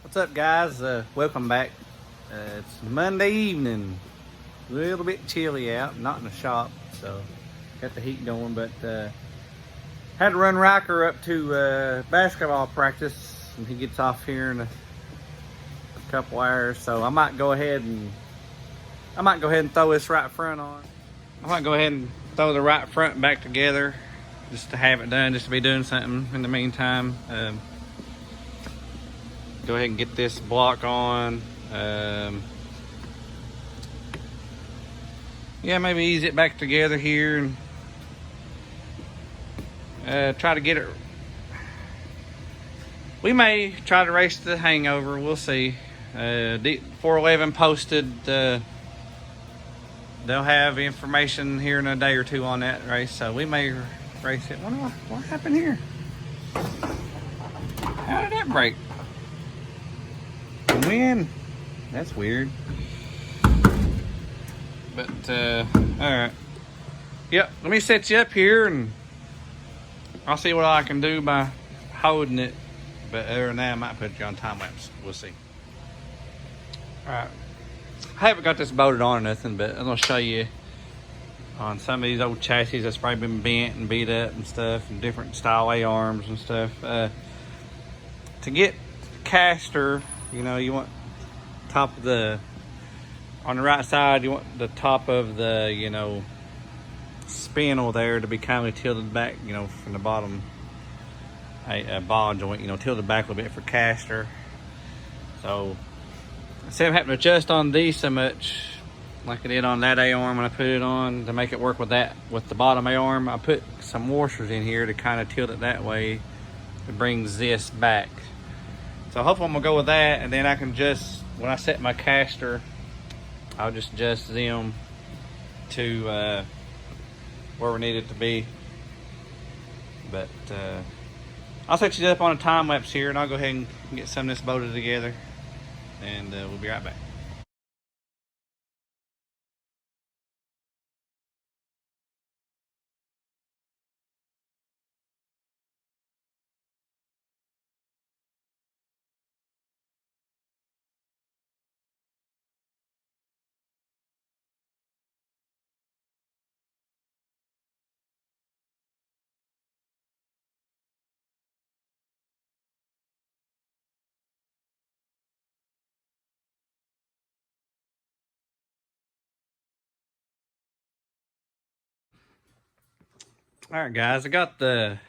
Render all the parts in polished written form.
What's up, guys? Welcome back. It's Monday evening. A little bit chilly out, not in the shop, so got the heat going, but had to run Riker up to basketball practice, and he gets off here in a couple hours, so I might go ahead and throw this right front on. I might go ahead and throw the right front back together just to have it done, just to be doing something in the meantime. Go ahead and get this block on. Yeah, maybe ease it back together here and try to get it. We may try to race the hangover. We'll see. 411 posted. They'll have information here in a day or two on that race, so we may race it. What happened here? How did that break? When? That's weird. But alright. Yep, let me set you up here and I'll see what I can do by holding it. But other than that, I might put you on time lapse. We'll see. Alright. I haven't got this bolted on or nothing, but I'm gonna show you on some of these old chassis that's probably been bent and beat up and stuff, and different style A-arms and stuff. To get caster, you know, you want top of the, on the right side, you want the top of the, you know, spindle there to be kind of tilted back, you know, from the bottom, a ball joint, you know, tilted back a little bit for caster. So instead of having to adjust on these so much like I did on that A-arm when I put it on to make it work with that, with the bottom A-arm, I put some washers in here to kind of tilt it that way. It brings this back. So hopefully I'm gonna go with that, and then I can just, when I set my caster, I'll just adjust them to where we need it to be. But I'll set you up on a time lapse here, and I'll go ahead and get some of this bolted together, and we'll be right back. All right, guys, I got the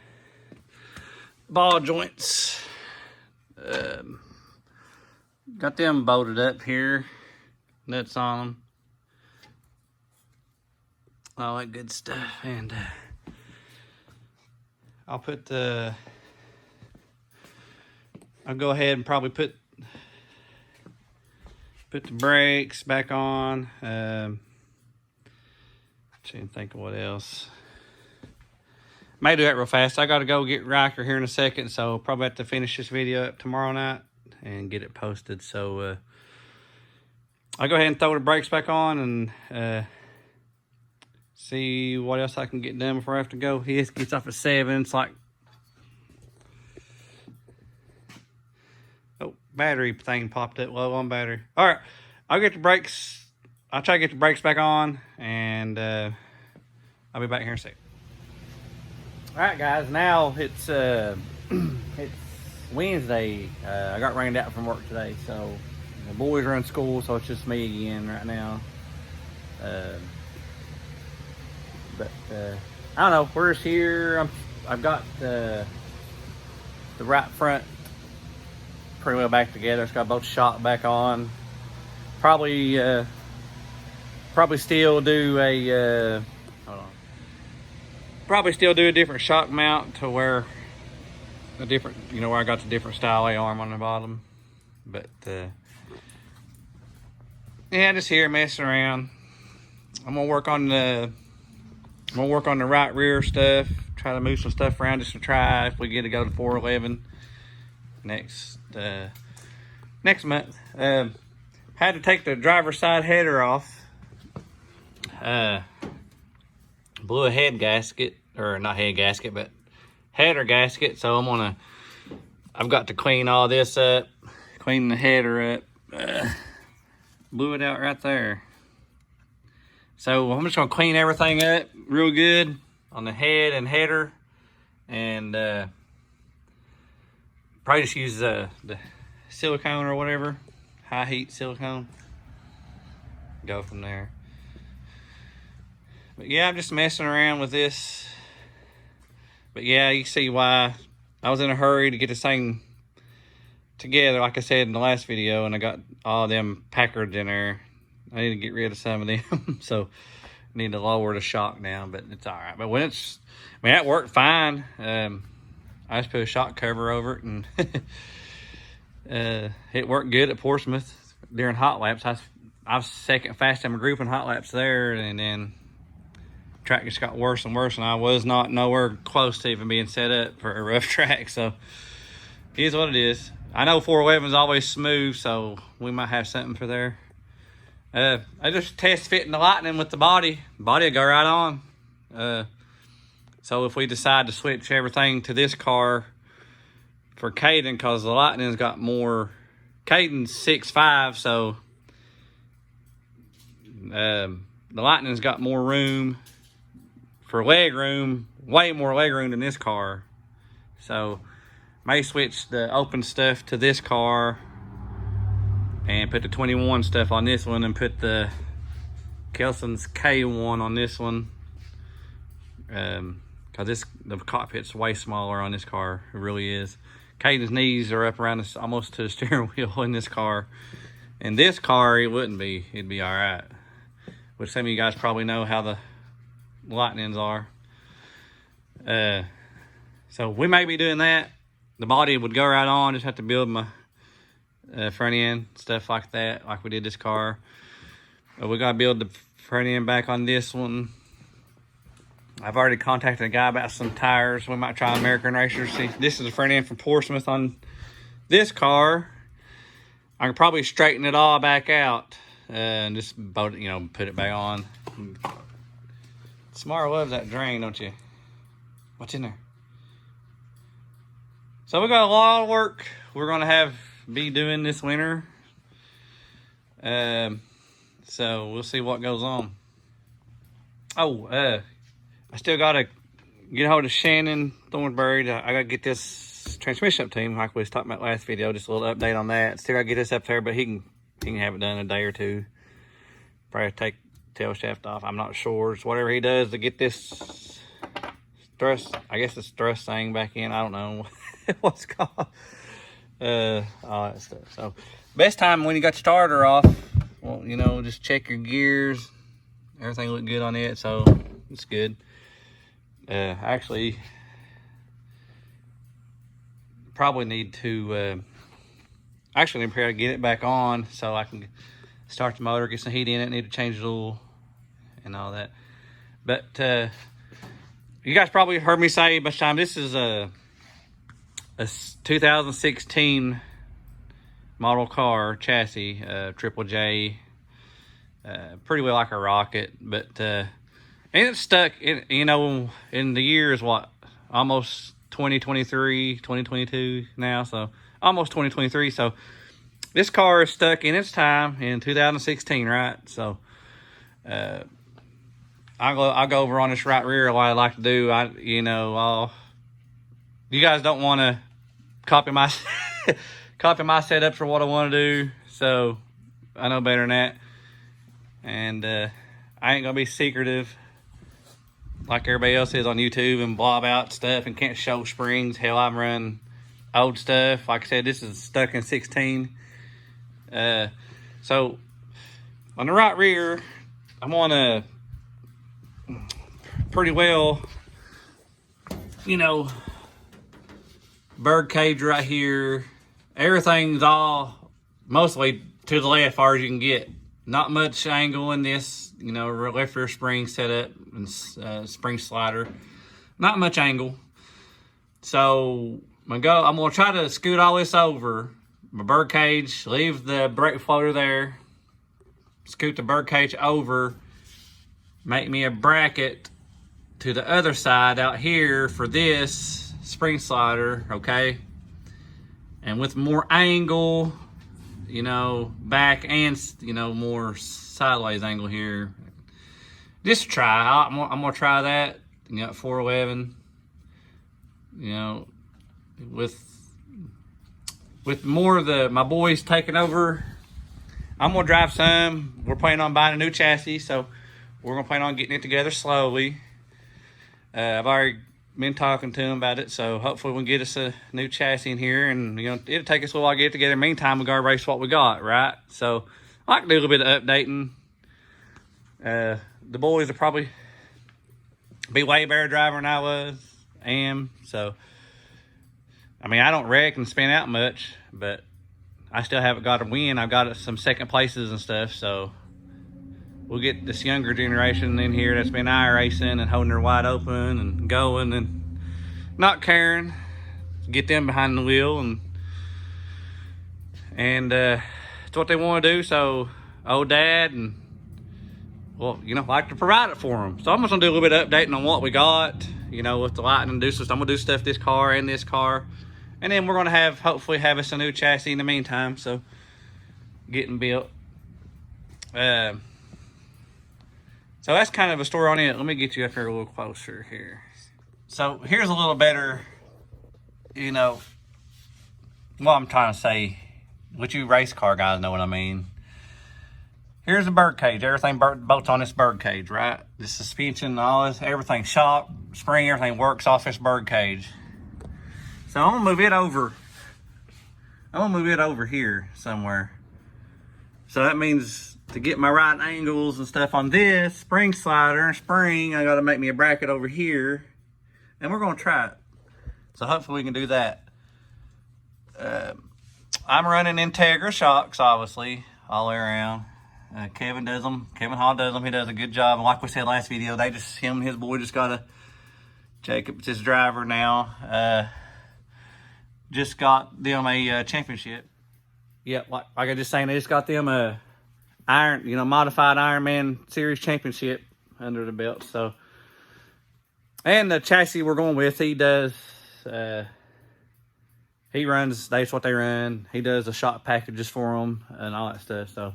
ball joints, got them bolted up here, nuts on them, all that good stuff. And I'll go ahead and probably put the brakes back on. Trying to think of what else. May do that real fast. I got to go get Riker here in a second, so probably have to finish this video up tomorrow night and get it posted. So I'll go ahead and throw the brakes back on and see what else I can get done before I have to go. He gets off at 7. It's like, oh, battery thing popped up low on battery. All right, I'll get the brakes. I'll try to get the brakes back on, and I'll be back here in a second. All right, guys, now it's it's Wednesday. I got rained out from work today, so the boys are in school, so it's just me again right now. But I don't know, we're just here. I've got the right front pretty well back together. It's got both shock back on. Probably still do a hold on. Probably still do a different shock mount to where a different, you know, where I got the different style A-arm on the bottom. But yeah, just here messing around. I'm gonna work on the right rear stuff. Try to move some stuff around just to try if we get to go to 411 next month. Had to take the driver's side header off. Blew a head gasket, or not head gasket, but header gasket. So I've got to clean all this up, Cleaning the header up. Blew it out right there. So I'm just gonna clean everything up real good on the head and header, and probably just use the silicone or whatever, high heat silicone. Go from there. But yeah, I'm just messing around with this. But yeah, you see why I was in a hurry to get this thing together, like I said in the last video, and I got all them Packards in there. I need to get rid of some of them, so I need to lower the shock now, but it's all right. But when it's, I mean, that worked fine. I just put a shock cover over it, and it worked good at Portsmouth during hot laps. I was second fast in my group in hot laps there, and then track just got worse and worse, and I was not nowhere close to even being set up for a rough track. So it is what it is. I know 411 is always smooth, so we might have something for there. I just test fitting the Lightning with the body. Body will go right on. So if we decide to switch everything to this car for Caden, because the Lightning's got more, Caden's 6'5", so the Lightning's got more room for leg room, way more leg room than this car. So may switch the open stuff to this car and put the 21 stuff on this one, and put the Kelson's K1 on this one. Cause the cockpit's way smaller on this car. It really is. Caden's knees are up around this, almost to the steering wheel in this car. In this car, it wouldn't be. It'd be all right. Which some of you guys probably know how the Lightnings are. So we may be doing that. The body would go right on. Just have to build my front end, stuff like that, like we did this car. We gotta build the front end back on this one. I've already contacted a guy about some tires. We might try American Racers. See, this is the front end from Portsmouth on this car. I can probably straighten it all back out and just bolt it, you know, put it back on. Samara loves that drain, don't you? What's in there? So we got a lot of work we're gonna be doing this winter. So we'll see what goes on. Oh, I still gotta get a hold of Shannon Thornberry. I gotta get this transmission up to him, like we was talking about last video. Just a little update on that. Still gotta get this up there, but he can have it done in a day or two. Probably take tail shaft off. I'm not sure. It's whatever he does to get this thrust. I guess it's thrust thing back in. I don't know what's called. All that stuff. So best time when you got your starter off, well, you know, just check your gears. Everything looked good on it, so it's good. Actually, probably need to actually prepare to get it back on so I can start the motor, get some heat in it. Need to change the oil and all that. But you guys probably heard me say a bunch of times, this is a 2016 model car chassis, Triple J, pretty well like a rocket, but and it's stuck in, you know, in the years, what, almost 2023, 2022 now, so almost 2023. So this car is stuck in its time in 2016, right? So I'll go over on this right rear what I like to do. You guys don't want to copy my copy my setup for what I want to do, so I know better than that. And I ain't gonna be secretive like everybody else is on YouTube and blob out stuff and can't show springs. Hell, I'm running old stuff. Like I said, this is stuck in 16. So on the right rear, I'm on a pretty well, you know, bird cage right here. Everything's all mostly to the left, far as you can get. Not much angle in this, you know, left rear spring setup and spring slider. Not much angle. So I'm gonna try to scoot all this over. My bird cage, leave the brake floater there. Scoot the bird cage over. Make me a bracket to the other side out here for this spring slider, okay? And with more angle, you know, back and, you know, more sideways angle here. Just try. I'm gonna try that. You got 411. You know, with more of my boys taking over, I'm gonna drive some. We're planning on buying a new chassis, so we're gonna plan on getting it together slowly. I've already been talking to them about it, so hopefully we can get us a new chassis in here, and you know, it'll take us a little while to get it together. Meantime, we gotta race what we got, right? So I can do a little bit of updating. The boys will probably be way better driver than I am. So, I mean, I don't wreck and spin out much, but I still haven't got a win. I've got some second places and stuff. So we'll get this younger generation in here that's been iRacing and holding her wide open and going and not caring. Get them behind the wheel, and it's what they want to do. So old dad and, well, you know, like to provide it for them. So I'm just gonna do a little bit of updating on what we got, you know, with the lightning inducers. I'm gonna do stuff this car and this car, and then we're gonna hopefully have us a new chassis in the meantime. So getting built. So that's kind of a story on it. Let me get you up here a little closer here. So here's a little better, you know, what I'm trying to say. What you race car guys know what I mean. Here's the bird cage. Everything bolts on this bird cage, right? The suspension, all this, everything, shock, spring, everything works off this bird cage. So I'm gonna move it over. I'm gonna move it over here somewhere. So that means to get my right angles and stuff on this spring slider and spring, I gotta make me a bracket over here. And we're gonna try it. So hopefully we can do that. I'm running Integra shocks, obviously, all the way around. Kevin does them. Kevin Hall does them. He does a good job. And like we said last video, him and his boy just got Jacob's his driver now. Just got them a championship. Yeah, like I was just saying, they just got them a modified Ironman Series championship under the belt. So, and the chassis we're going with, he does. He runs. That's what they run. He does the shock packages for them and all that stuff. So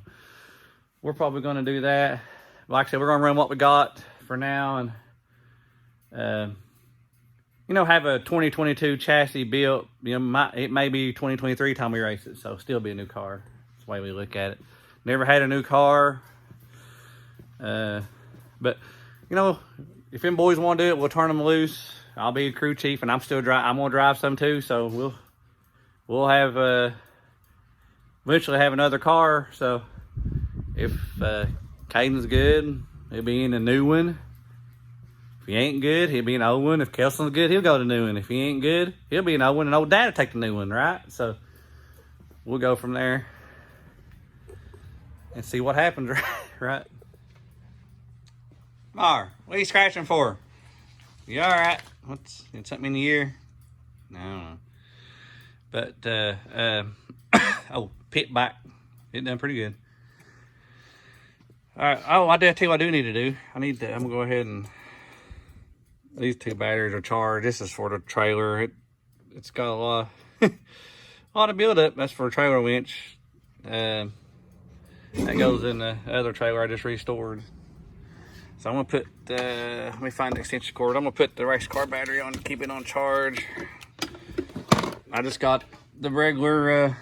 we're probably going to do that. Like I said, we're going to run what we got for now, and you know, have a 2022 chassis built. You know, it may be 2023 time we race it, so still be a new car. That's the way we look at it. Never had a new car, but you know, if them boys want to do it, we'll turn them loose. I'll be a crew chief, and I'm gonna drive some too. So we'll have eventually have another car. So if Caden's good, he'll be in a new one. If he ain't good, he'll be in an old one. If Kelson's good, he'll go to the new one. If he ain't good, he'll be in an old one, and old dad will take the new one, right? So we'll go from there and see what happens, right? Mar, what are you scratching for? You all right? It's something in the ear? No. But oh, pit back. It done pretty good. All right. Oh, I tell you what I do need to do. I'm gonna go ahead and, these two batteries are charged. This is for the trailer. It's got a lot of build up. That's for a trailer winch. That goes in the other trailer I just restored. So I'm gonna put let me find the extension cord. I'm gonna put the race car battery on to keep it on charge. I just got the regular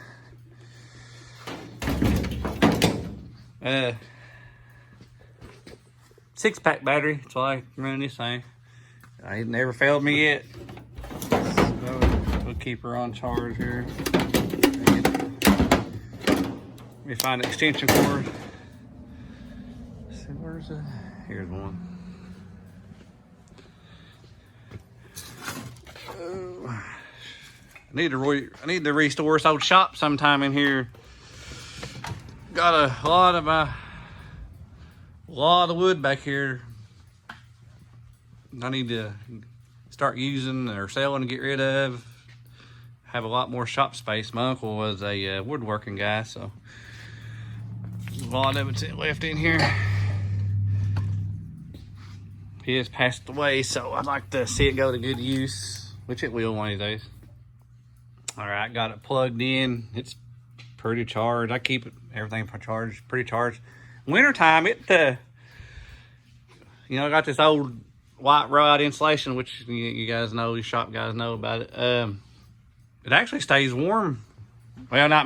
6-pack battery. That's why I run this thing. It never failed me yet. So we'll keep her on charge here. Let me find the extension cord. Let's see, where's it? Here's one. I need to restore this old shop sometime in here. Got a lot of wood back here. I need to start using or selling to get rid of. Have a lot more shop space. My uncle was a woodworking guy, so a lot of it's left in here. He has passed away, so I'd like to see it go to good use, which it will one of these days. All right, got it plugged in. It's pretty charged. I keep everything charged, pretty charged. Wintertime, you know, I got this old white rod insulation, which you guys know, you shop guys know about it. It actually stays warm. Well, not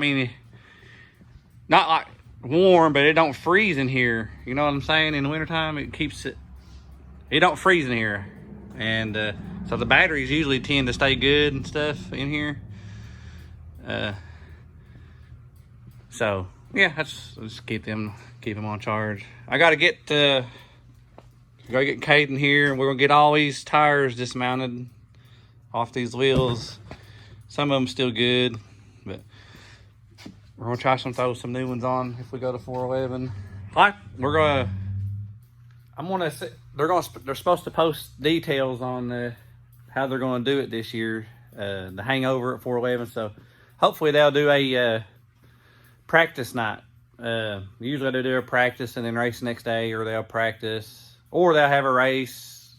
like warm, but it don't freeze in here. You know what I'm saying? In the wintertime, it don't freeze in here. And so the batteries usually tend to stay good and stuff in here. So yeah, let's keep them on charge. I gotta get Caden here, and we're gonna get all these tires dismounted off these wheels. Some of them still good, but we're gonna try throw some new ones on if we go to 411. They're supposed to post details on how they're gonna do it this year, the hangover at 411. So hopefully they'll do a practice night. Usually they do a practice and then race the next day, or they'll have a race,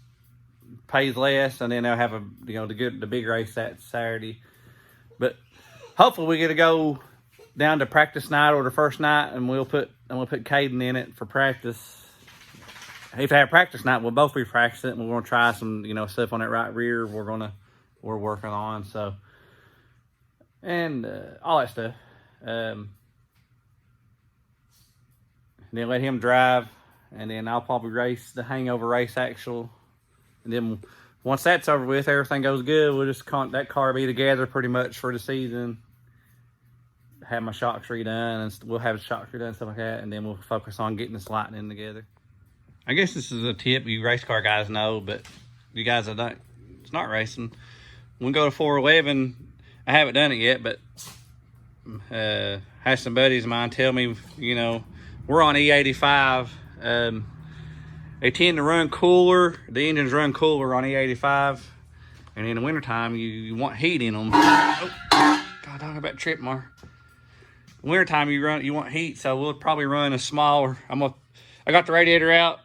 pays less, and then they'll have the big race that Saturday. But hopefully we get to go down to practice night or the first night, and we'll put Caden in it for practice. If I have practice night, we'll both be practicing it, and we're gonna try some stuff on that right rear we're working on, so, and all that stuff. Then let him drive, and then I'll probably race the hangover race actual. And then once that's over with, everything goes good, we'll just that car be together pretty much for the season. Have my shocks redone, and we'll have the shocks redone and stuff like that, and then we'll focus on getting this lighting together. I guess this is a tip you race car guys know, but you guys are not, it's not racing. When we go to 411, I haven't done it yet, but had some buddies of mine tell me, we're on E85. They tend to run cooler. The engines run cooler on E85. And in the wintertime, you want heat in them. Oh, God, talking about trip, Mar. Wintertime, you want heat, so we'll probably run a smaller. I got the radiator out.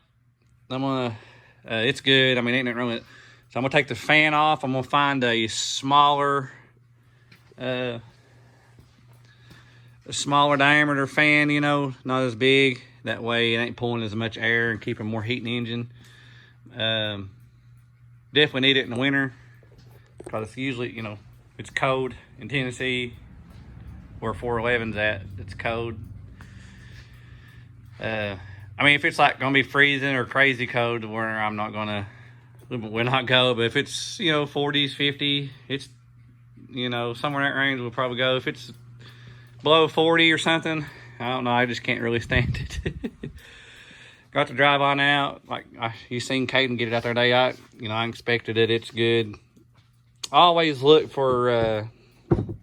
It's good. I mean, ain't nothing wrong with it. So I'm gonna take the fan off. I'm gonna find a smaller diameter fan, not as big. That way it ain't pulling as much air and keeping more heat in the engine. Definitely need it in the winter, because it's usually, it's cold in Tennessee, where 411's at. It's cold. I mean, if it's like gonna be freezing or crazy cold, we'll not go. But if it's 40s, 50, it's somewhere in that range, we'll probably go. If it's below 40 or something, I don't know, I just can't really stand it. Got to drive on out. You seen Caden get it out there today. I inspected it. It's good. Always look for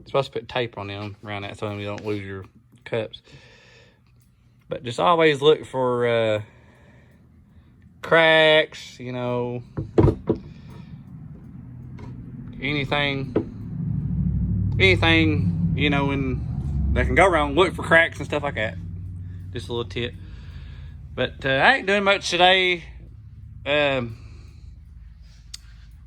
supposed to put tape on them around that so you don't lose your cups. But just always look for cracks, anything, that can go wrong. Look for cracks and stuff like that. Just a little tip. But I ain't doing much today. I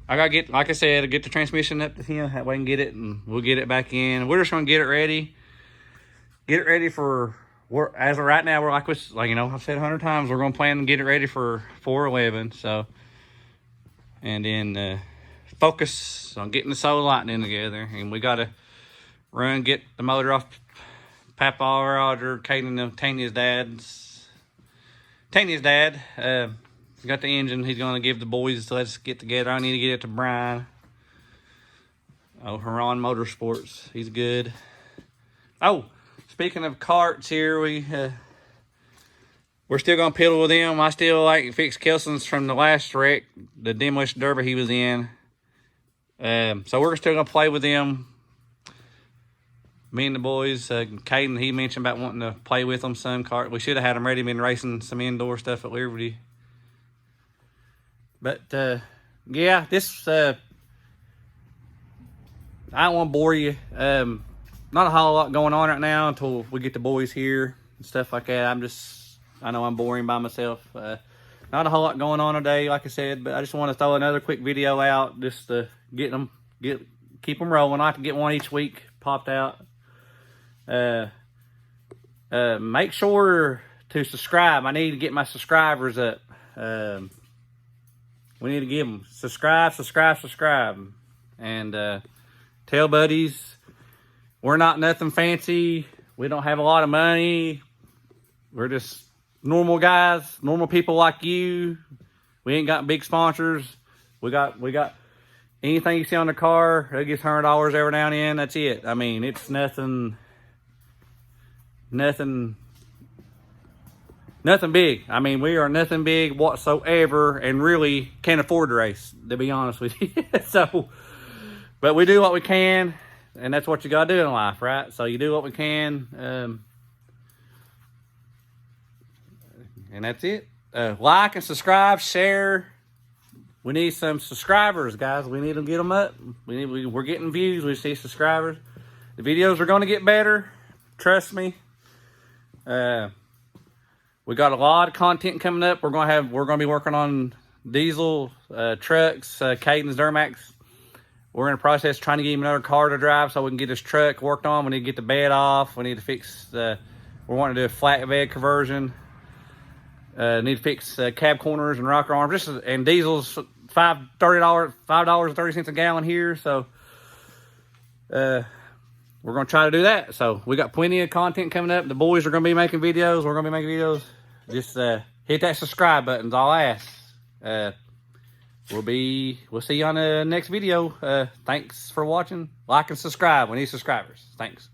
gotta get the transmission up to him. That way I can get it, and we'll get it back in. We're just gonna get it ready. Get it ready for. As of right now, I've said 100 times, we're gonna plan to get it ready for 411. So, and then focus on getting the solar lighting together, and we gotta get the motor off Papa Roger, Caden and Tanya's dad. Got the engine. He's gonna give the boys. Let's get together. I need to get it to Brian. Huron Motorsports. He's good. Oh. Speaking of carts here, we're still gonna piddle with them. I still like fix Kelson's from the last wreck, the demolition derby he was in. So we're still gonna play with them. Me and the boys, Caden, he mentioned about wanting to play with them some cart. We should have had them ready, been racing some indoor stuff at Liberty. But yeah, this I don't want to bore you. Not a whole lot going on right now until we get the boys here and stuff like that. I know I'm boring by myself. Not a whole lot going on today, like I said, but I just want to throw another quick video out just to keep them rolling. I have to get one each week popped out. make sure to subscribe. I need to get my subscribers up. We need to give them subscribe. And tell buddies, we're not nothing fancy. We don't have a lot of money. We're just normal guys, normal people like you. We ain't got big sponsors. We got anything you see on the car, it gets $100 every now and then. That's it. I mean, it's nothing big. I mean, we are nothing big whatsoever, and really can't afford to race, to be honest with you. So, but we do what we can, and that's what you gotta do in life, right? So you do what we can, and that's it. Like and subscribe, share. We need some subscribers, guys. We need to get them up. We're getting views. We see subscribers. The videos are going to get better. Trust me. We got a lot of content coming up. We're going to be working on diesel trucks, Cadence, Duramax. We're in the process trying to get him another car to drive so we can get this truck worked on. We need to get the bed off. We need to fix we're wanting to do a flatbed conversion. Need to fix cab corners and rocker arms. And diesel's $5.30 a gallon here. So we're gonna try to do that. So we got plenty of content coming up. The boys are gonna be making videos. We're gonna be making videos. Just hit that subscribe button. All I ask. We'll see you on the next video. Thanks for watching. Like and subscribe. We need subscribers. Thanks.